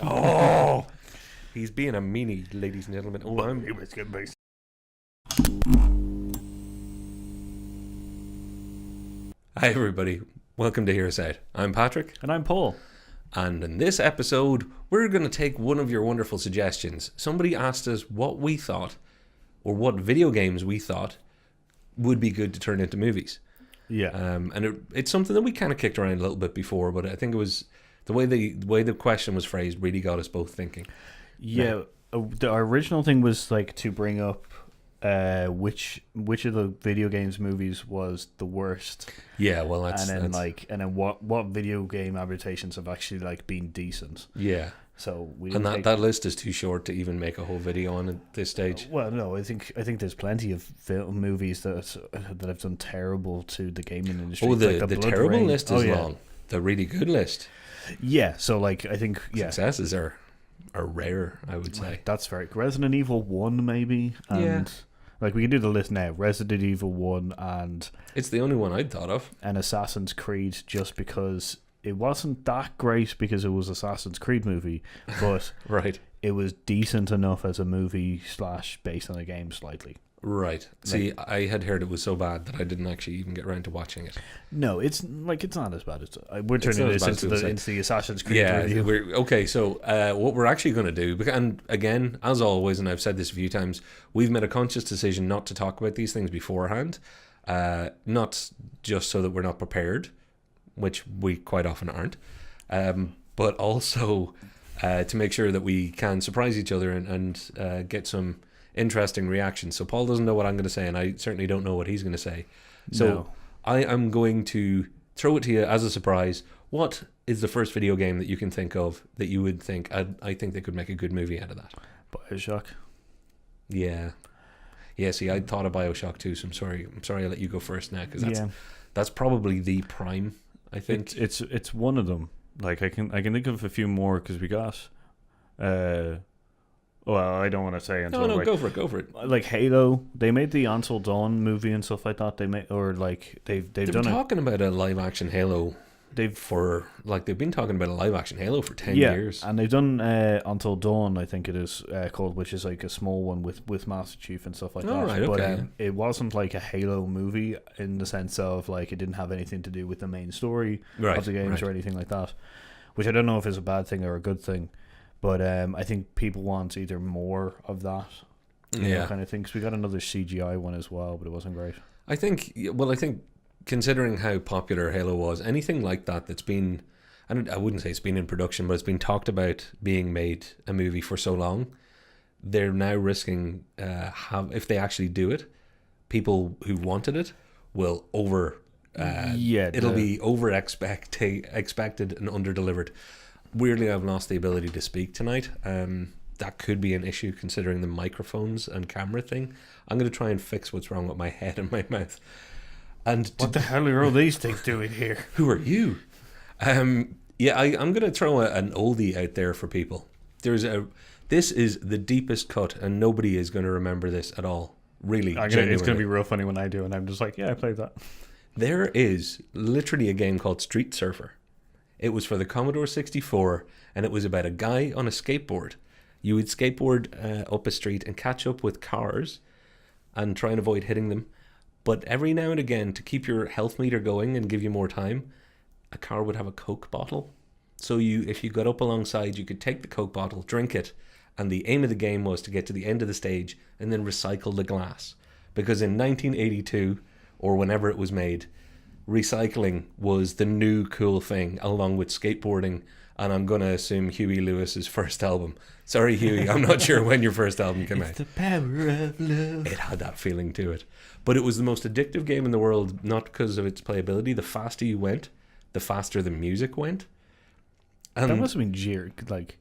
Oh, he's being a meanie, ladies and gentlemen. Oh, I'm. Hi, everybody. Welcome to Hear Us Out. I'm Patrick. And I'm Paul. And in this episode, we're going to take one of your wonderful suggestions. Somebody asked us what we thought, or what video games we thought would be good to turn into movies. Yeah. And it's something that we kind of kicked around a little bit before, but I think it was the way the question was phrased really got us both thinking. Yeah. Our original thing was like to bring up which of the video games movies was the worst. Yeah, well, and then what video game adaptations have actually like been decent. Yeah. So that list is too short to even make a whole video on at this stage. Well, no, I think there's plenty of film movies that have done terrible to the gaming industry. Oh, the terrible list is long. The really good list. Yeah, so like I think successes are rare, I would say. That's very Resident Evil 1 maybe, and like we can do the list now. Resident Evil 1 and it's the only one I'd thought of. And Assassin's Creed, just because it wasn't that great because it was Assassin's Creed movie, but right. It was decent enough as a movie / based on a game slightly. Right. See, I had heard it was so bad that I didn't actually even get around to watching it. No, it's not as bad. We're turning this into the Assassin's Creed review. Okay, so what we're actually going to do, and again, as always, and I've said this a few times, we've made a conscious decision not to talk about these things beforehand, not just so that we're not prepared, which we quite often aren't, but also to make sure that we can surprise each other and get some interesting reactions. So Paul doesn't know what I'm going to say, and I certainly don't know what he's going to say. So no. I am going to throw it to you as a surprise. What is the first video game that you can think of that you would think, I think they could make a good movie out of that? BioShock. Yeah. See, I thought of BioShock too, so I'm sorry I let you go first now, because that's probably the prime, I think. It's one of them. Like I can think of a few more, because we got well, I don't want to say. No, go for it. Like Halo, they made the Until Dawn movie and stuff like that. They've been talking about a live action Halo. They've been talking about a live action Halo for 10 years. And they've done Until Dawn, I think it is called, which is like a small one with Master Chief and stuff like that. Right, okay. But it wasn't like a Halo movie in the sense of like it didn't have anything to do with the main story of the games or anything like that. Which I don't know if is a bad thing or a good thing. But I think people want either more of that kind of thing. Because we got another CGI one as well, but it wasn't great. I think considering how popular Halo was, anything like that's been, I wouldn't say it's been in production, but it's been talked about being made a movie for so long, they're now risking, if they actually do it, people who wanted it will it'll be over expected and under delivered. Weirdly, I've lost the ability to speak tonight. That could be an issue considering the microphones and camera thing. I'm going to try and fix what's wrong with my head and my mouth. And what the hell are all these things doing here? Who are you? I'm going to throw an oldie out there for people. This is the deepest cut, and nobody is going to remember this at all. Really, it's going to be real funny when I do, and I'm just like, yeah, I played that. There is literally a game called Street Surfer. It was for the Commodore 64, and it was about a guy on a skateboard. You would skateboard up a street and catch up with cars and try and avoid hitting them. But every now and again, to keep your health meter going and give you more time, a car would have a Coke bottle. So if you got up alongside, you could take the Coke bottle, drink it, and the aim of the game was to get to the end of the stage and then recycle the glass. Because in 1982, or whenever it was made, recycling was the new cool thing, along with skateboarding, and I'm going to assume Huey Lewis's first album. Sorry, Huey, I'm not sure when your first album came out. The power of love. It had that feeling to it. But it was the most addictive game in the world, not because of its playability. The faster you went, the faster the music went. And that must have been jeered.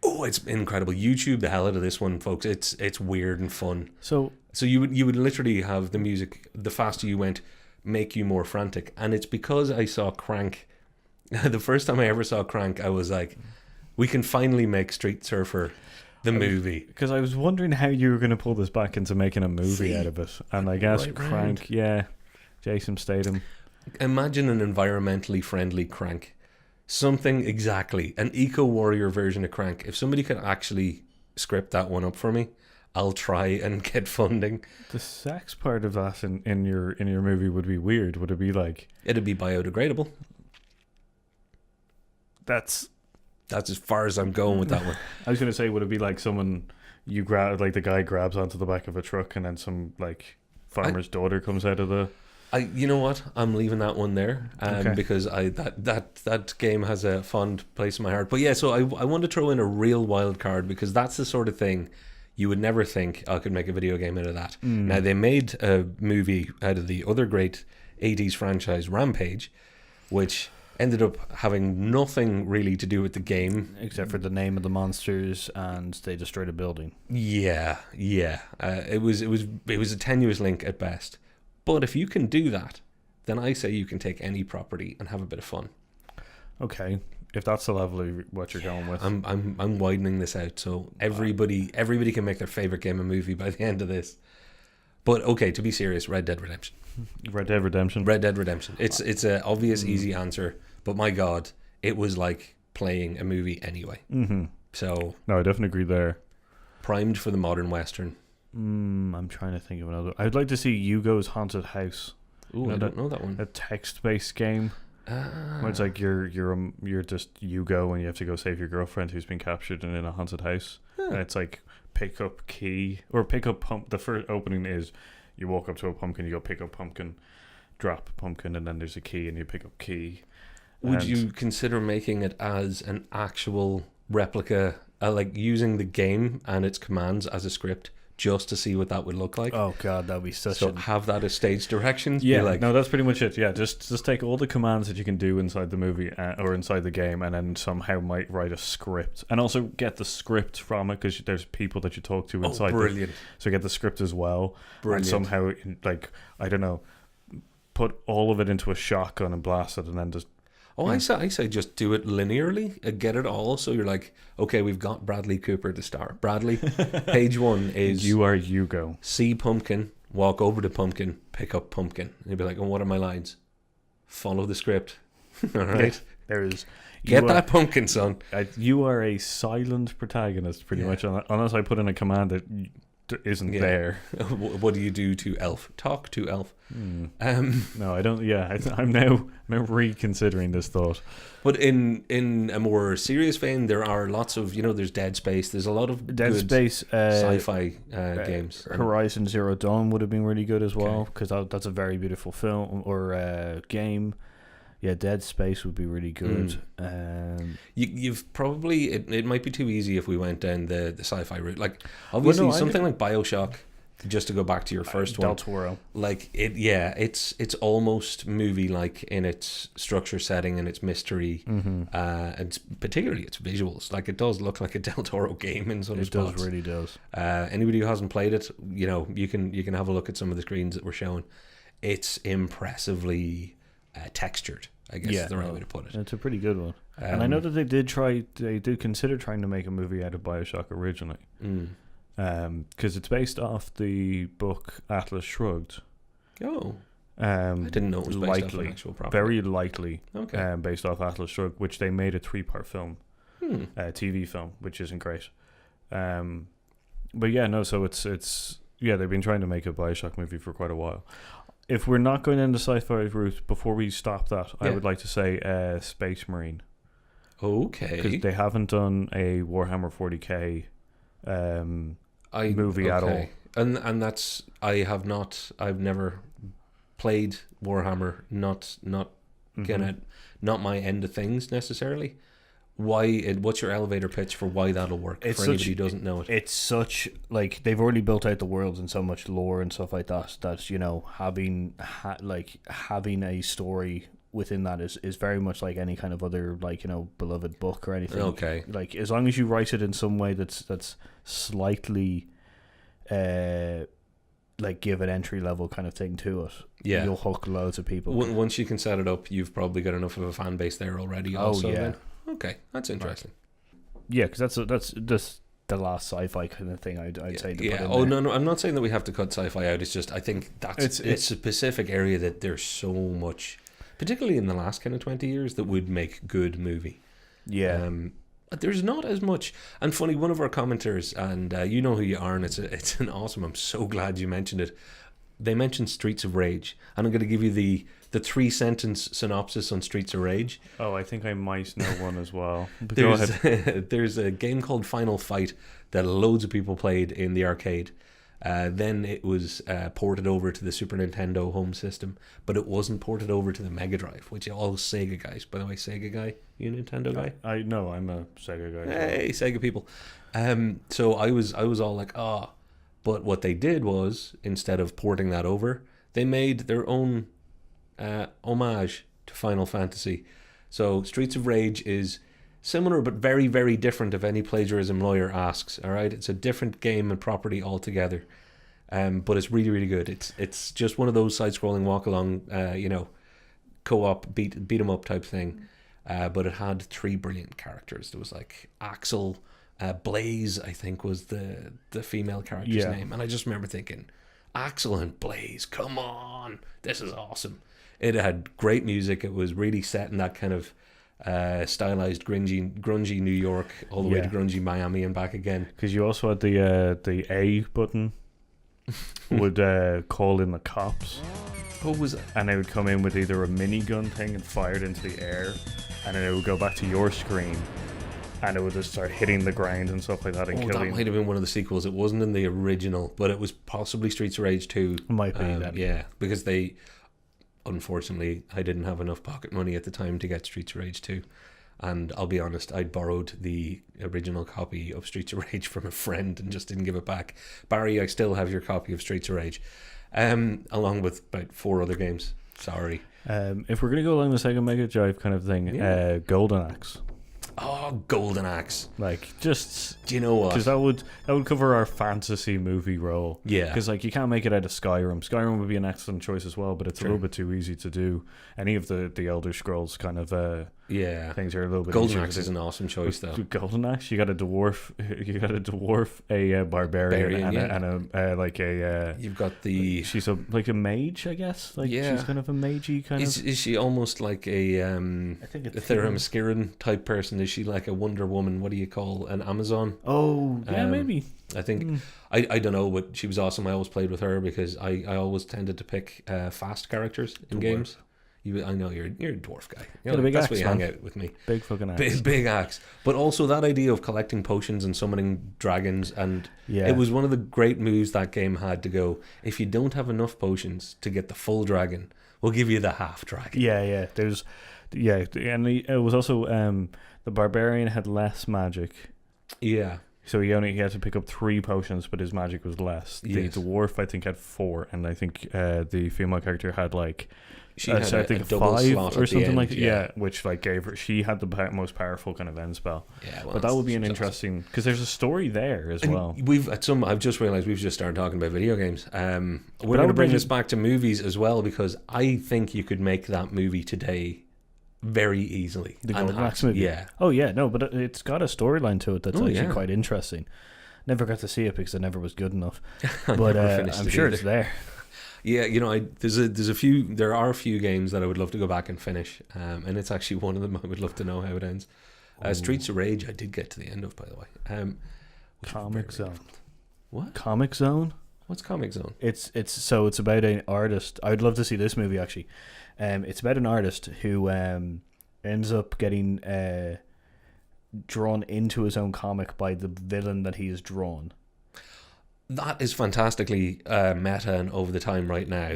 It's incredible. YouTube the hell out of this one, folks. It's weird and fun. So you would literally have the music, the faster you went, make you more frantic. And it's because I saw Crank. The first time I ever saw Crank, I was like, we can finally make Street Surfer the movie. Because I was wondering how you were going to pull this back into making a movie out of it. And I guess Crank, Jason Statham. Imagine an environmentally friendly Crank. Something exactly. An eco-warrior version of Crank. If somebody could actually script that one up for me, I'll try and get funding. The sex part of that in your movie would be weird. Would it be like... It'd be biodegradable. That's as far as I'm going with that one. I was going to say, would it be like someone you grab, like the guy grabs onto the back of a truck and then some like farmer's daughter comes out of the... You know what? I'm leaving that one there because that game has a fond place in my heart. But yeah, so I want to throw in a real wild card because that's the sort of thing you would never think I could make a video game out of that. Now, they made a movie out of the other great 80s franchise, Rampage, which ended up having nothing really to do with the game. Except for the name of the monsters, and they destroyed a building. Yeah. It was a tenuous link at best. But if you can do that, then I say you can take any property and have a bit of fun. Okay. If that's the level of what you're going with, I'm widening this out so everybody can make their favorite game of movie by the end of this. But okay, to be serious, Red Dead Redemption. It's an obvious, easy answer, but my God, it was like playing a movie anyway. Mm-hmm. So no, I definitely agree there. Primed for the modern Western. I'm trying to think of another. I'd like to see Hugo's Haunted House. Ooh, I don't know that one. A text-based game. Where it's like you're just Hugo and you have to go save your girlfriend who's been captured and in a haunted house. And it's like pick up key or pick up pump. The first opening is you walk up to a pumpkin, you go pick up pumpkin, drop pumpkin, and then there's a key and you pick up key. Would you consider making it as an actual replica, like using the game and its commands as a script? Just to see what that would look like. Oh God, that'd be have that as stage directions. Yeah, no, that's pretty much it. Yeah, just take all the commands that you can do inside the movie or inside the game, and then somehow might write a script, and also get the script from it because there's people that you talk to inside. Brilliant! So get the script as well, brilliant. And somehow, like I don't know, put all of it into a shotgun and blast it, and then just. Oh, I say just do it linearly, get it all. So you're like, okay, we've got Bradley Cooper to star. Bradley, page 1 is... You are Hugo. See pumpkin, walk over to pumpkin, pick up pumpkin. And you'd be like, oh, what are my lines? Follow the script. All right? Yeah, there is... Get that pumpkin, son. You are a silent protagonist, pretty much, unless I put in a command that isn't there. What do you do to Elf? Talk to Elf. No, I don't. Yeah, I'm now reconsidering this thought. But in a more serious vein, there are lots of there's Dead Space. There's a lot of Dead Space sci-fi games. Horizon Zero Dawn would have been really good as well because that's a very beautiful film or game. Yeah, Dead Space would be really good. You've probably it might be too easy if we went down the sci-fi route. Like obviously something like BioShock. Just to go back to your first one, Del Toro. Like it's almost movie-like in its structure, setting, and its mystery, and particularly its visuals. Like it does look like a Del Toro game in some spots. It does, really does. Anybody who hasn't played it, you can have a look at some of the screens that we're showing. It's impressively textured, I guess is the right way to put it. It's a pretty good one. And I know that they did consider trying to make a movie out of BioShock originally. Because it's based off the book Atlas Shrugged. Oh. I didn't know it was based off an actual property. Very likely. Okay. Based off Atlas Shrugged, which they made a 3-part film. TV film, which isn't great. But yeah, no, so it's they've been trying to make a BioShock movie for quite a while. If we're not going into sci-fi route, before we stop that, I would like to say Space Marine. Okay. Because they haven't done a Warhammer 40k movie at all. And that's I've never played Warhammer, not not my end of things necessarily. What's your elevator pitch for why that'll work for anybody who doesn't know it? It's such like they've already built out the worlds and so much lore and stuff like that having a story within that is very much like any kind of other beloved book or anything. Okay. Like as long as you write it in some way that's slightly give an entry level kind of thing to it. Yeah. You'll hook loads of people. Once you can set it up, you've probably got enough of a fan base there already. Also, then. Okay, that's interesting. Yeah, because that's just the last sci-fi kind of thing I'd say. No, I'm not saying that we have to cut sci-fi out. It's just I think it's a specific area that there's so much particularly in the last kind of 20 years, that would make good movie. Yeah. There's not as much. And funny, one of our commenters, and you know who you are, and it's an awesome, I'm so glad you mentioned it. They mentioned Streets of Rage, and I'm going to give you the 3-sentence synopsis on Streets of Rage. Oh, I think I might know one as well. But go ahead. There's a game called Final Fight that loads of people played in the arcade. Then it was ported over to the Super Nintendo home system, but it wasn't ported over to the Mega Drive, which are all Sega guys. By the way, Sega guy, you a Nintendo guy? I know, I'm a Sega guy. Hey, Sega people. So I was all like, but what they did was, instead of porting that over, they made their own homage to Final Fantasy. So Streets of Rage is similar but very, very different if any plagiarism lawyer asks. All right, it's a different game and property altogether, but it's really, really good. It's just one of those side-scrolling walk-along, co-op beat 'em up type thing. But it had 3 brilliant characters. There was like Axel, Blaze, I think was the female character's name, and I just remember thinking, Axel and Blaze, come on, this is awesome. It had great music. It was really set in that kind of stylized grungy New York all the way to grungy Miami and back again. Because you also had the A button would call in the cops. What was it? And they would come in with either a minigun thing and fire it into the air, and then it would go back to your screen, and it would just start hitting the ground and stuff like that and killing. That might have been one of the sequels. It wasn't in the original, but it was possibly Streets of Rage 2. Might be that. Yeah, because unfortunately, I didn't have enough pocket money at the time to get Streets of Rage 2. And I'll be honest, I'd borrowed the original copy of Streets of Rage from a friend and just didn't give it back. Barry, I still have your copy of Streets of Rage, along with about 4 other games. Sorry. If we're going to go along the Sega Mega Drive kind of thing, Golden Axe. Oh, Golden Axe. Like, just... Do you know what? Because that would cover our fantasy movie role. Yeah. Because, like, you can't make it out of Skyrim. Skyrim would be an excellent choice as well, but it's a little bit too easy to do. Any of the Elder Scrolls kind of things are a little bit Golden Axe is an awesome choice, though. Golden Axe? You got a dwarf, a barbarian, You've got the... She's a mage, I guess? Like, she's kind of a magey kind of... Is she almost like a Themysciran type person? Is she like a Wonder Woman? What do you call an Amazon? Oh, yeah, maybe. I think I don't know, but she was awesome. I always played with her because I always tended to pick fast characters in games. I know you're a dwarf guy. Got a big that's axe, where you hang out with me. Big fucking axe. Big axe. But also that idea of collecting potions and summoning dragons, and it was one of the great moves that game had to go, if you don't have enough potions to get the full dragon, we'll give you the half dragon. Yeah. And it was also the barbarian had less magic. Yeah. So he had to pick up 3 potions, but his magic was less. The dwarf, I think, had 4, and I think the female character had like she had I think a double 5 slot or something like that. Yeah, which like gave her. She had the most powerful kind of end spell. Yeah, well, but that would be an interesting because there's a story there as well. I've just realised we've just started talking about video games. We're going to bring this back to movies as well because I think you could make that movie today very easily. The Golden Axe movie. Yeah. Oh yeah, no, but it's got a storyline to it that's actually quite interesting. Never got to see it because it never was good enough. But I'm sure it's there. Yeah, there are a few games that I would love to go back and finish, and it's actually one of them. I would love to know how it ends. Streets of Rage I did get to the end of, by the way. Comic Zone. What? Comic Zone? What's Comic Zone? It's about an artist. I would love to see this movie actually. It's about an artist who ends up getting drawn into his own comic by the villain that he has drawn. That is fantastically meta and over the time right now.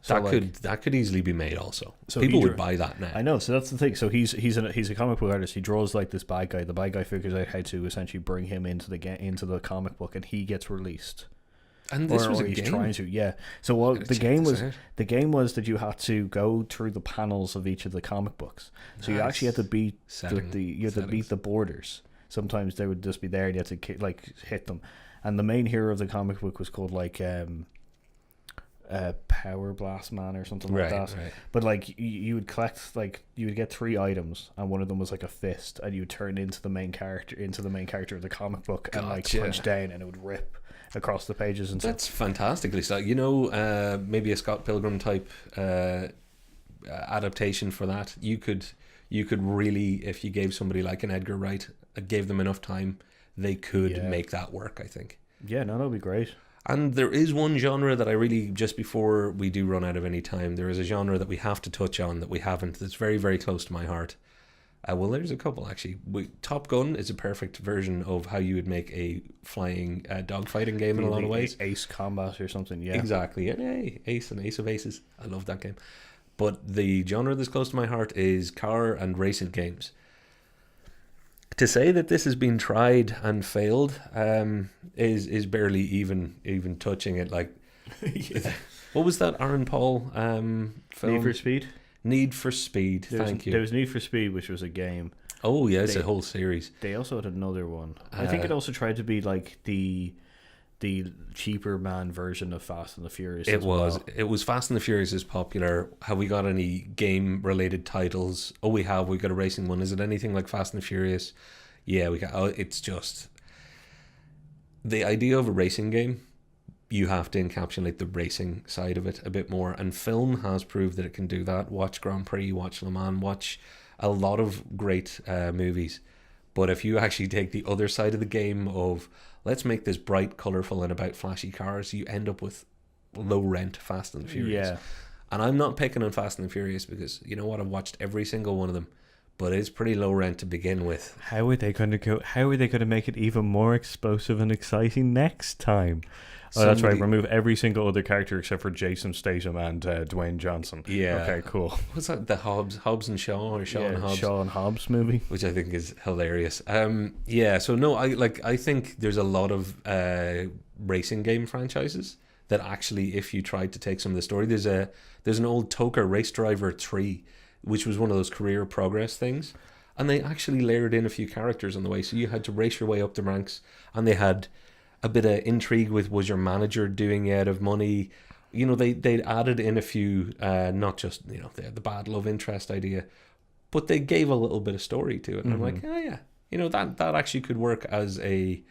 That could easily be made also. So people would buy that now. I know. So that's the thing. So he's a comic book artist. He draws like this bad guy. The bad guy figures out how to essentially bring him into the comic book, and he gets released. And this was a game. Trying to, yeah. So the game was that you had to go through the panels of each of the comic books. So you actually had to beat beat the borders. Sometimes they would just be there. And you had to like hit them. And the main hero of the comic book was called like Power Blast Man or something like that. Right. But like you would collect, like you would get 3 items, and one of them was like a fist, and you would turn into the main character of the comic book. Gotcha. And like punch down, and it would rip across the pages and that's stuff. Fantastically so. Maybe a Scott Pilgrim type adaptation for that. You could really, if you gave somebody like an Edgar Wright, gave them enough time, they could make that work, I think. Yeah, no, that'd be great. And there is one genre that I really, just before we do run out of any time, there is a genre that we have to touch on that we haven't, that's very, very close to my heart. Well, there's a couple, actually. Top Gun is a perfect version of how you would make a flying dogfighting game in a lot of ways. Ace Combat or something, yeah. Exactly. Yeah, Ace and Ace of Aces. I love that game. But the genre that's close to my heart is car and racing games. To say that this has been tried and failed is barely even touching it. Like, what was that Aaron Paul film? Need for Speed? Need for Speed. Thank you. There was Need for Speed, which was a game. Oh yeah, it's a whole series. They also had another one. I think it also tried to be like the cheaper man version of Fast and the Furious. It was Fast and the Furious is popular. Have we got any game related titles? Oh, we have. We got a racing one. Is it anything like Fast and the Furious? Yeah, we got. Oh, it's just the idea of a racing game. You have to encapsulate the racing side of it a bit more, and film has proved that it can do that. Watch Grand Prix, watch Le Mans, watch a lot of great movies. But if you actually take the other side of the game of let's make this bright, colourful, and about flashy cars, you end up with low rent Fast and the Furious. Yeah. And I'm not picking on Fast and the Furious because you know what, I've watched every single one of them, but it's pretty low rent to begin with. How are they going to make it even more explosive and exciting next time? Oh, that's right. Remove every single other character except for Jason Statham and Dwayne Johnson. Yeah. Okay, cool. What's that? The Hobbs and Shaw, or Shaw and Hobbs? Shaw and Hobbs movie, which I think is hilarious. Yeah. So no, I think there's a lot of racing game franchises that actually, if you tried to take some of the story, there's an old TOCA Race Driver 3, which was one of those career progress things, and they actually layered in a few characters on the way, so you had to race your way up the ranks, and they had a bit of intrigue with, was your manager doing you out of money? You know, they added in a few, not just, you know, the bad love interest idea, but they gave a little bit of story to it. And I'm like, oh yeah, you know, that actually could work as a,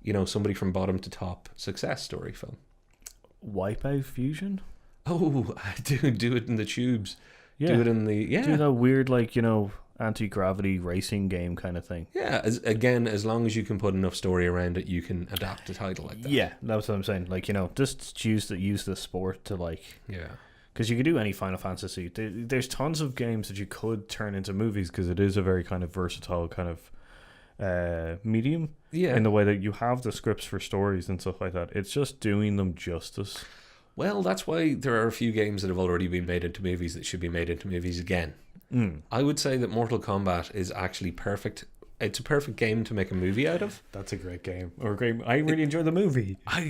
you know, somebody from bottom to top success story film. Wipeout Fusion? Oh, do it in the tubes. Yeah. Do it in the, do that weird, like, you know, anti-gravity racing game kind of thing. Yeah, as long as you can put enough story around it, you can adapt a title like that. Yeah, that's what I'm saying. Like, you know, just use the sport to, like... Yeah. Because you could do any Final Fantasy. There's tons of games that you could turn into movies because it is a very kind of versatile kind of medium. Yeah. In the way that you have the scripts for stories and stuff like that. It's just doing them justice. Well, that's why there are a few games that have already been made into movies that should be made into movies again. I would say that Mortal Kombat is actually perfect. It's a perfect game to make a movie out of. That's a great game. Or a great. I really enjoyed the movie. I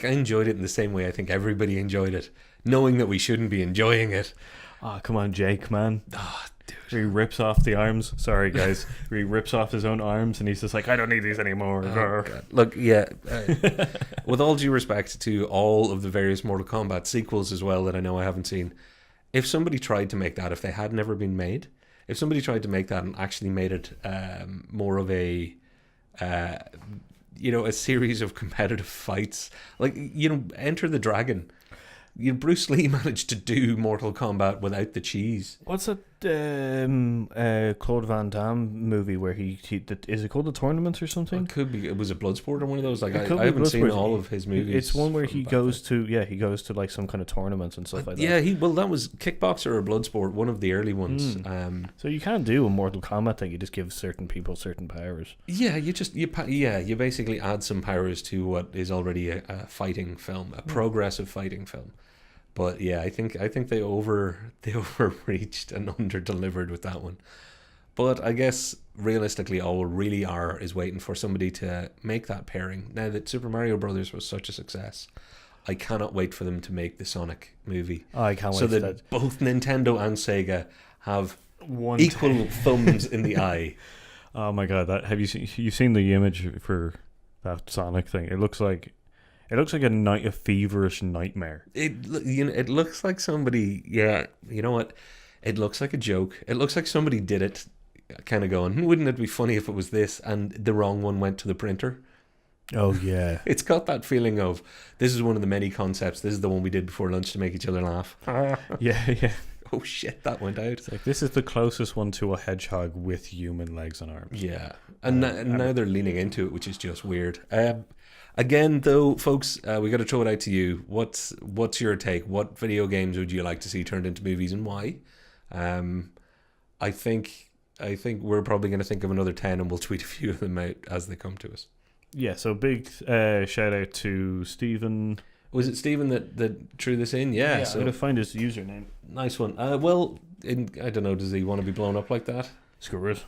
enjoyed it in the same way I think everybody enjoyed it, knowing that we shouldn't be enjoying it. Oh, come on, Jake, man. Oh, dude. He rips off the arms. Sorry, guys. He rips off his own arms and he's just like, I don't need these anymore. Oh, look, yeah. With all due respect to all of the various Mortal Kombat sequels as well that I know I haven't seen, if somebody tried to make that, if they had never been made, if somebody tried to make that and actually made it more of a, you know, a series of competitive fights, like, you know, Enter the Dragon. You know, Bruce Lee managed to do Mortal Kombat without the cheese. What's that Claude Van Damme movie where he is it called The Tournament or something? It could be. It was a Bloodsport or one of those. Like I haven't seen all of his movies. It's one where he goes to like some kind of tournaments and stuff like that. Yeah, that was Kickboxer or Bloodsport, one of the early ones. So you can't do a Mortal Kombat thing. You just give certain people certain powers. Yeah, you basically add some powers to what is already a fighting film, a progressive fighting film. But yeah, I think they overreached and under-delivered with that one. But I guess realistically, all we really are is waiting for somebody to make that pairing. Now that Super Mario Brothers was such a success, I cannot wait for them to make the Sonic movie. Oh, I can't wait so that both Nintendo and Sega have equal thumbs in the eye. Oh my god! Have you seen the image for that Sonic thing? It looks like a feverish nightmare. It looks like somebody. Yeah, you know what? It looks like a joke. It looks like somebody did it, kind of going, wouldn't it be funny if it was this, and the wrong one went to the printer. Oh yeah. It's got that feeling of, this is one of the many concepts. This is the one we did before lunch to make each other laugh. Yeah. Oh shit, that went out. It's like, this is the closest one to a hedgehog with human legs and arms. Yeah, and now they're leaning into it, which is just weird. Again, though, folks, we got to throw it out to you. What's your take? What video games would you like to see turned into movies, and why? I think we're probably going to think of another 10, and we'll tweet a few of them out as they come to us. Yeah, so big shout out to Stephen. Was it Stephen that threw this in? Yeah, so I'm going to find his username. Nice one. Well, I don't know, does he want to be blown up like that? Screw it.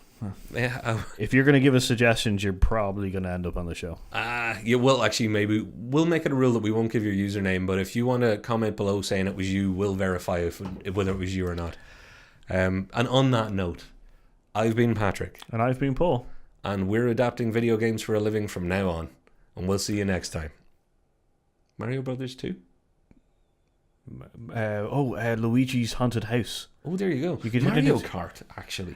Yeah. If you're going to give us suggestions, you're probably going to end up on the show. Yeah, well, actually, maybe we'll make it a rule that we won't give your username, but if you want to comment below saying it was you, we'll verify whether it was you or not. And on that note, I've been Patrick. And I've been Paul. And we're adapting video games for a living from now on. And we'll see you next time. Mario Brothers 2? Luigi's Haunted House. Oh, there you go. You could Mario Kart, actually.